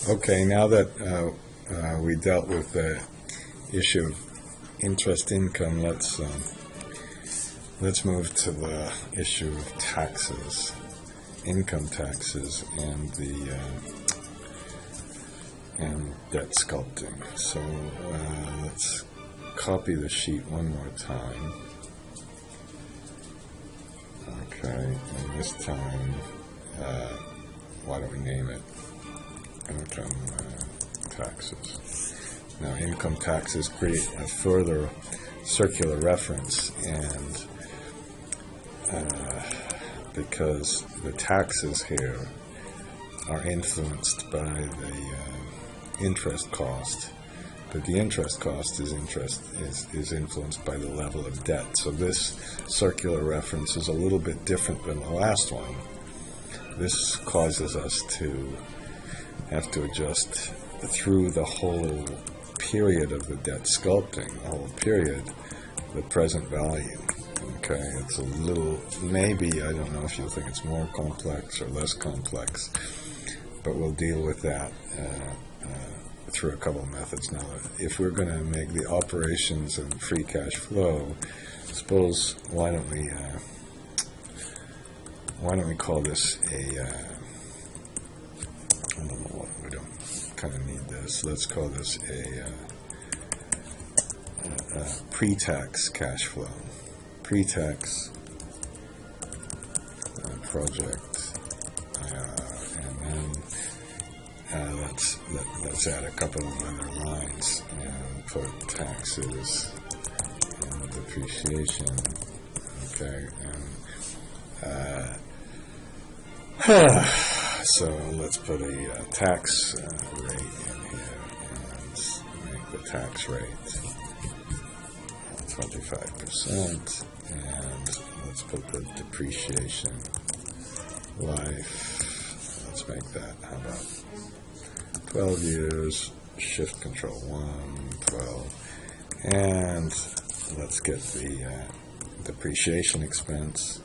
Okay, now that we dealt with the issue of interest income, let's move to the issue of taxes, income taxes, and and debt sculpting. So let's copy the sheet one more time. Okay, and this time, why don't we name it income taxes? Now, income taxes create a further circular reference, and because the taxes here are influenced by the interest cost, but the interest cost is influenced by the level of debt. So this circular reference is a little bit different than the last one. This causes us to have to adjust through the whole period of the debt sculpting, the whole period, the present value. Okay, it's a little, maybe, I don't know if you'll think it's more complex or less complex, but we'll deal with that through a couple of methods. Now, if we're going to make the operations and free cash flow, suppose, why don't we call this a, I don't know what, we don't kind of need this, let's call this a pre-tax cash flow. Pre-tax project, and then let's add a couple of other lines and put taxes and depreciation. Okay, and so let's put a tax rate in here and make the tax rate 25%, and let's put the depreciation life, let's make that, how about 12 years, shift control 1, 12, and let's get the depreciation expense.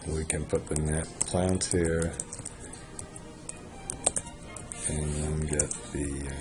We can put the net plant here, and then get the,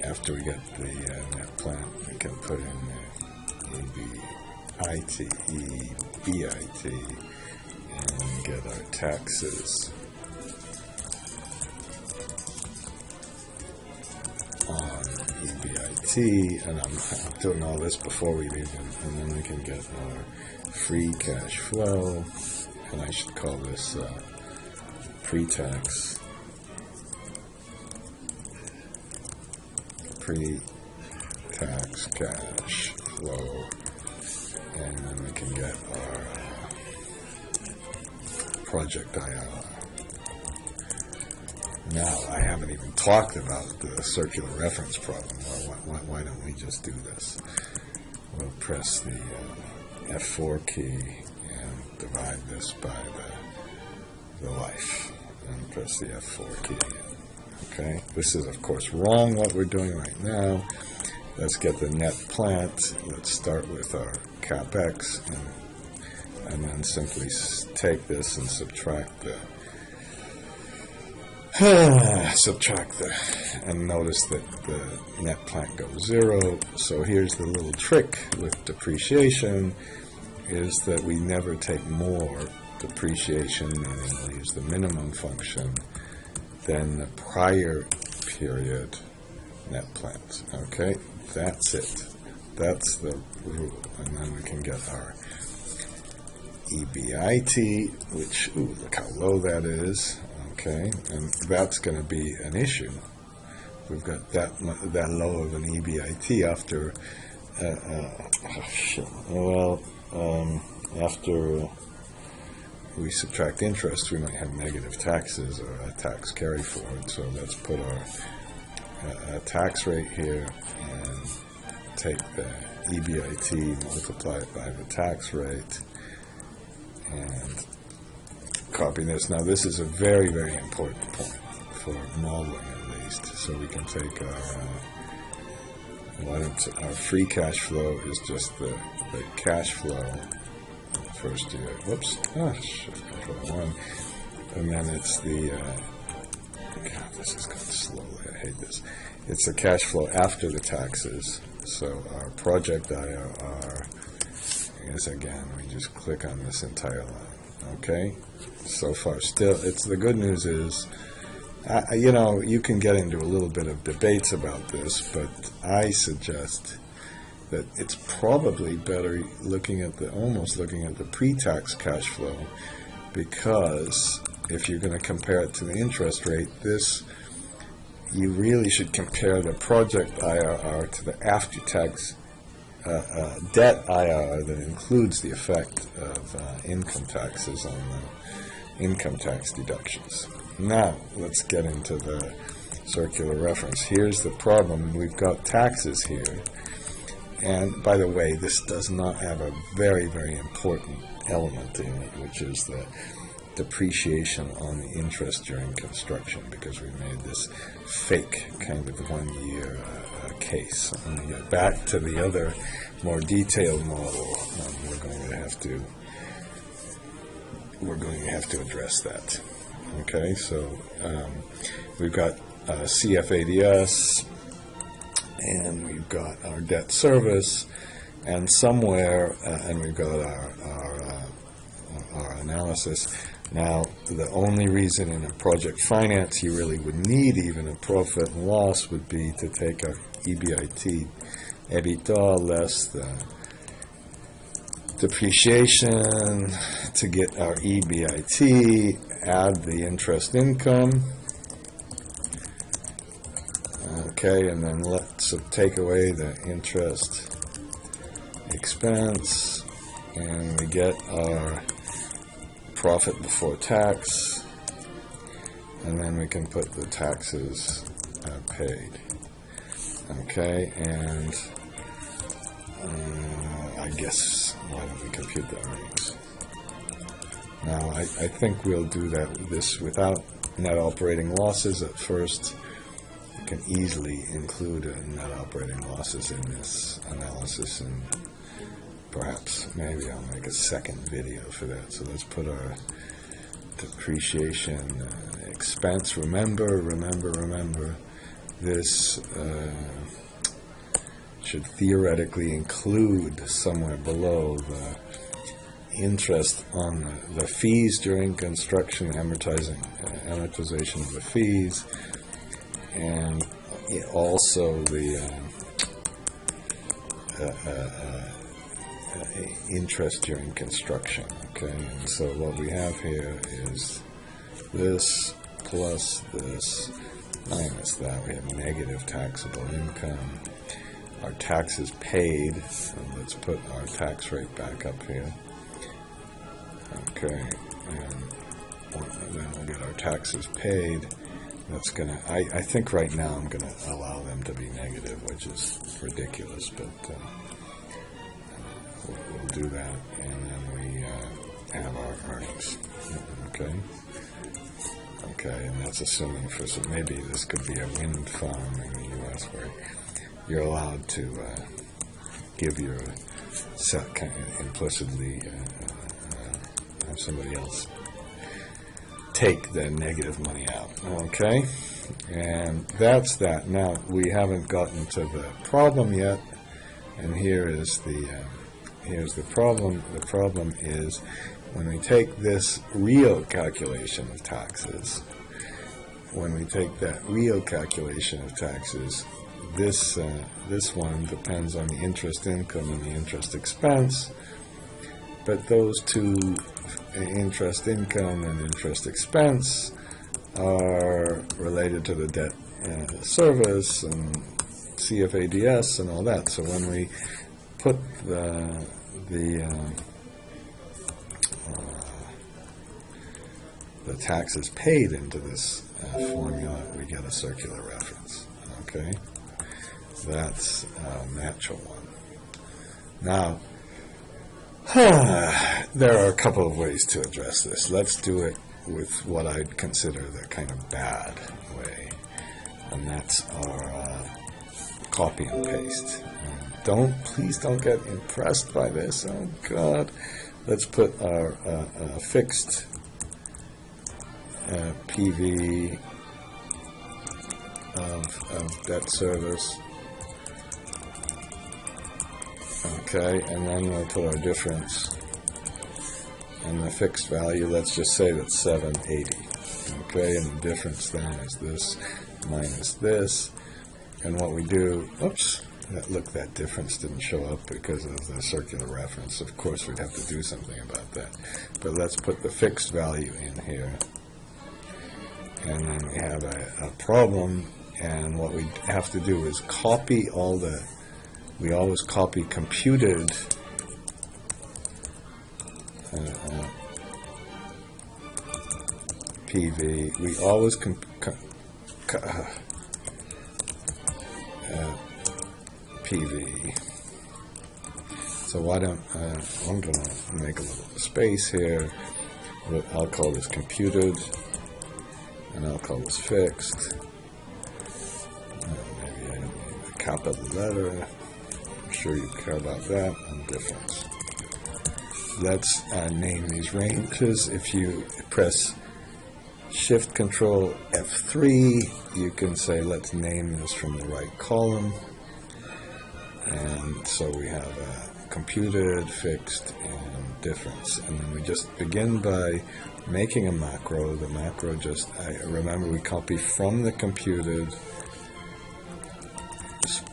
after we get the net plant, we can put in the EBIT, and get our taxes on EBIT, and I'm doing all this before we leave, and then we can get our free cash flow, and I should call this pre-tax cash flow, and then we can get our project IRR. Now, I haven't even talked about the circular reference problem. Well, why don't we just do this? We'll press the F4 key and divide this by the life, and press the F4 key again. Okay, this is of course wrong what we're doing right now. Let's get the net plant. Let's start with our capex, and then simply take this and subtract the and notice that the net plant goes 0. So here's the little trick with depreciation, is that we never take more depreciation, and we'll use the minimum function, than the prior period net plant. Okay, that's it. That's the rule. And then we can get our EBIT, which, ooh, look how low that is. Okay, and that's going to be an issue. We've got that low of an EBIT after, after we subtract interest, we might have negative taxes or a tax carry forward. So let's put our tax rate here and take the EBIT, multiply it by the tax rate, and copy this. Now this is a very, very important point for modeling at least. So we can take our our free cash flow is just the cash flow first year. Whoops. Control 1. And then it's the, God, this is going slowly. I hate this. It's the cash flow after the taxes. So our project IRR is, again, we just click on this entire line. Okay? So far, still, the good news is, you know, you can get into a little bit of debates about this, but I suggest that it's probably better almost looking at the pre-tax cash flow, because if you're going to compare it to the interest rate, you really should compare the project IRR to the after-tax debt IRR that includes the effect of income taxes on the income tax deductions. Now, let's get into the circular reference. Here's the problem. We've got taxes here. And by the way, this does not have a very, very important element in it, which is the depreciation on the interest during construction, because we made this fake kind of 1 year case. When we get back to the other more detailed model, we're going to have to address that. Okay, so we've got CFADS, and we've got our debt service, and somewhere, and we've got our analysis. Now, the only reason in a project finance you really would need even a profit and loss would be to take our EBIT, EBITDA, less the depreciation to get our EBIT, add the interest income. Okay, and then let's take away the interest expense, and we get our profit before tax, and then we can put the taxes paid. Okay, and I guess, why don't we compute the earnings? Now, I think we'll do this without net operating losses at first. You can easily include net operating losses in this analysis, and perhaps maybe I'll make a second video for that. So let's put our depreciation expense. Remember, this should theoretically include somewhere below the interest on the fees during construction, amortization of the fees, and also the interest during construction. Okay, and so what we have here is this plus this minus that. We have negative taxable income. Our taxes paid, so let's put our tax rate back up here. Okay, and then we'll get our taxes paid. That's gonna, I think right now I'm gonna allow them to be negative, which is ridiculous, but we'll do that, and then we have our earnings. Okay, and that's assuming for some, maybe this could be a wind farm in the U.S. where you're allowed to give your set kind of implicitly have somebody else take the negative money out. Okay, and that's that. Now, we haven't gotten to the problem yet, and here's the problem. The problem is when we take this real calculation of taxes, this one depends on the interest income and the interest expense, but those two, interest income and interest expense, are related to the debt service and CFADS and all that. So when we put the taxes paid into this formula, we get a circular reference. Okay, that's a natural one. Now, there are a couple of ways to address this. Let's do it with what I'd consider the kind of bad way, and that's our copy and paste. Please don't get impressed by this. Oh God. Let's put our fixed PV of debt service. Okay, and then we'll put our difference. And the fixed value, let's just say that's 780. Okay, and the difference then is this minus this. And what we do, oops, look, that difference didn't show up because of the circular reference. Of course, we'd have to do something about that. But let's put the fixed value in here. And then we have a problem, and what we have to do is copy all the, we always copy computed PV. We always PV. So why don't I'm going to make a little space here. I'll call this computed, and I'll call this fixed. Maybe I don't need a capital letter. I'm sure you care about that. And difference. Let's name these ranges. If you press Shift Control F3, you can say let's name this from the right column. And so we have computed, fixed, and difference. And then we just begin by making a macro. The macro just, remember we copy from the computed,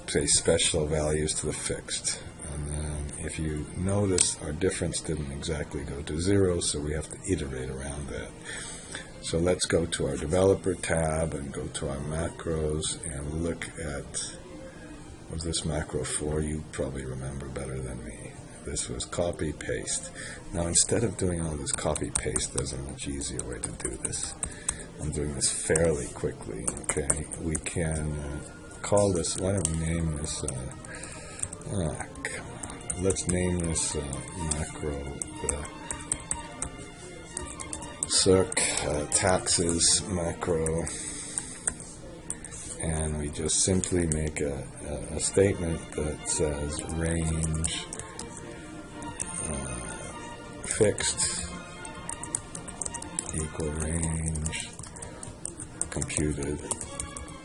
say special values to the fixed. And then if you notice, our difference didn't exactly go to 0, so we have to iterate around that. So let's go to our developer tab and go to our macros and look at what was this macro for. You probably remember better than me. This was copy paste. Now instead of doing all this copy paste, there's a much easier way to do this. I'm doing this fairly quickly. Okay, we can call this. Why don't we name this? Come on. Let's name this macro circ taxes macro, and we just simply make a statement that says range fixed equal range computed.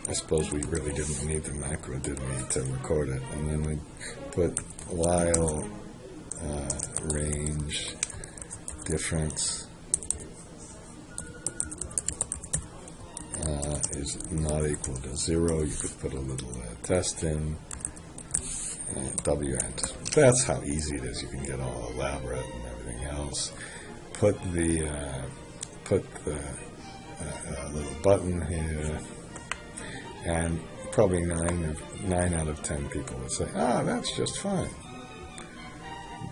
I suppose we really didn't need the macro, did we, to record it? And then we put while range difference is not equal to 0. You could put a little test in, W enter. That's how easy it is. You can get all elaborate and everything else. Put the little button here, and probably 9 out of 10 people would say, that's just fine.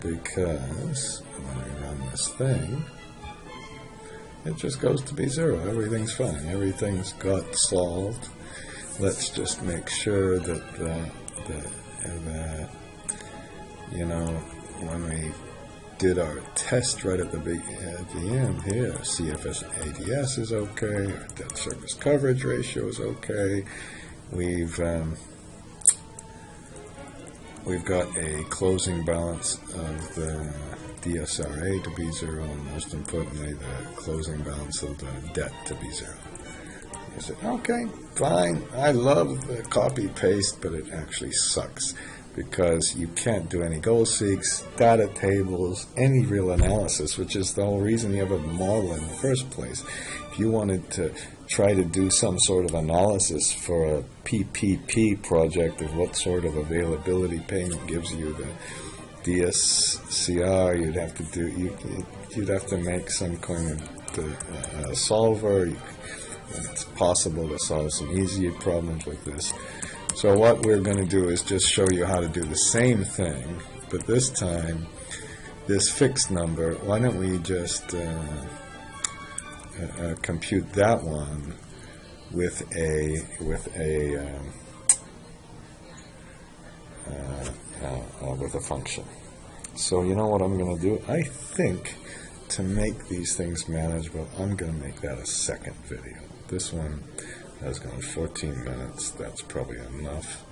Because when we run this thing, it just goes to be 0. Everything's fine. Everything's got solved. Let's just make sure that you know, when we did our test right at the end here, CFS ADS is okay. Our debt service coverage ratio is okay. We've got a closing balance of the DSRA to be 0, and most importantly, the closing balance of the debt to be 0. You say, okay, fine. I love the copy paste, but it actually sucks because you can't do any goal seeks, data tables, any real analysis, which is the whole reason you have a model in the first place. If you wanted to try to do some sort of analysis for a PPP project of what sort of availability payment gives you the DSCR, you'd have to make some kind of solver. It's possible to solve some easier problems with this. So what we're going to do is just show you how to do the same thing, but this time, this fixed number, why don't we just compute that one with a function. So you know what I'm going to do? I think to make these things manageable, I'm going to make that a second video. This one has gone 14 minutes. That's probably enough.